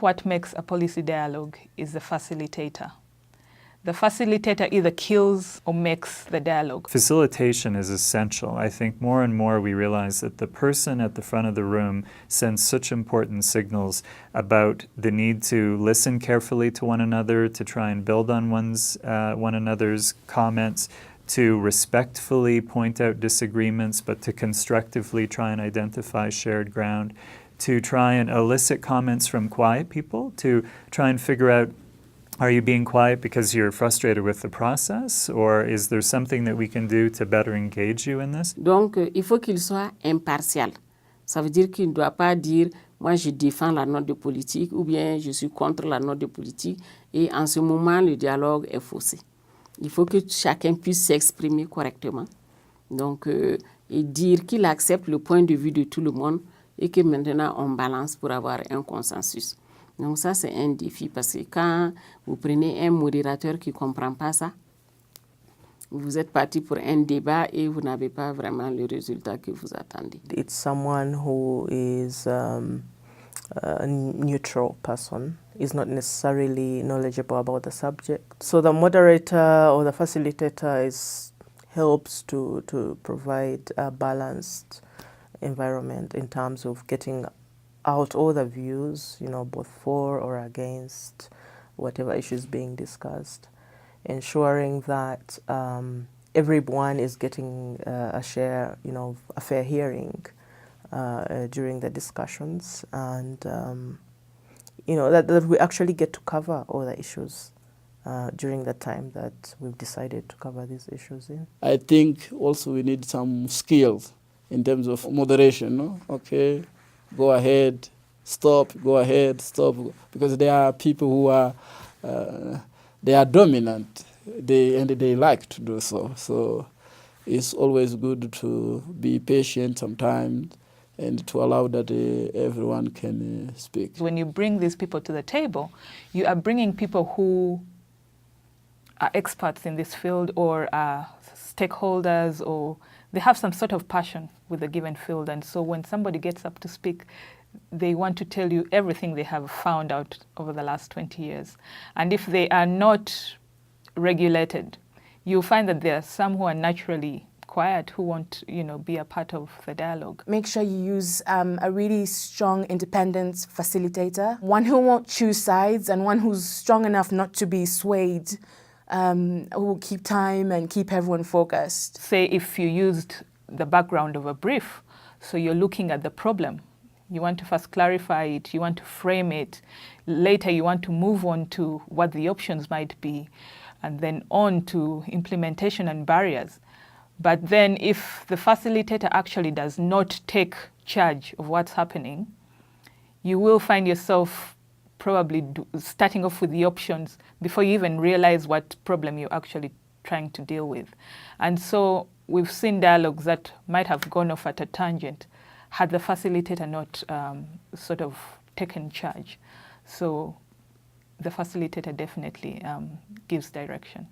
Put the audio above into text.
what makes a policy dialogue is the facilitator. The facilitator either kills or makes the dialogue. Facilitation is essential. I think more and more we realize that the person at the front of the room sends such important signals about the need to listen carefully to one another, to try and build on one another's comments, to respectfully point out disagreements, but to constructively try and identify shared ground, to try and elicit comments from quiet people, to try and figure out, are you being quiet because you're frustrated with the process, or is there something that we can do to better engage you in this? Donc, il faut qu'il soit impartial. Ça veut dire qu'il ne doit pas dire « moi je défends la note de politique » ou bien « je suis contre la note de politique » et en ce moment le dialogue est faussé. Il faut que chacun puisse s'exprimer correctement. Donc, et dire qu'il accepte le point de vue de tout le monde et que maintenant on balance pour avoir un consensus. Donc ça, c'est un défi parce que quand vous prenez un modérateur qui ne comprend pas ça, vous êtes parti pour un débat et vous n'avez pas vraiment le résultat que vous attendez. It's someone who is a neutral person, is not necessarily knowledgeable about the subject. So the moderator or the facilitator helps to provide a balanced environment in terms of getting out all the views, both for or against whatever issues being discussed, ensuring that everyone is getting a share, a fair hearing during the discussions, and that we actually get to cover all the issues during the time that we've decided to cover these issues in. I think also we need some skills in terms of moderation, no? Okay. Go ahead, stop, go ahead, stop. Because there are people who are, they are dominant, and they like to do so. So it's always good to be patient sometimes and to allow that everyone can speak. When you bring these people to the table, you are bringing people who are experts in this field or are stakeholders, or they have some sort of passion with a given field. And so when somebody gets up to speak, they want to tell you everything they have found out over the last 20 years. And if they are not regulated, you'll find that there are some who are naturally quiet, who won't, be a part of the dialogue. Make sure you use a really strong independent facilitator, one who won't choose sides and one who's strong enough not to be swayed, who will keep time and keep everyone focused. Say if you used the background of a brief, so you're looking at the problem. You want to first clarify it, you want to frame it. Later you want to move on to what the options might be, and then on to implementation and barriers. But then if the facilitator actually does not take charge of what's happening, you will find yourself probably starting off with the options before you even realize what problem you're actually trying to deal with. And so we've seen dialogues that might have gone off at a tangent had the facilitator not sort of taken charge. So the facilitator definitely gives direction.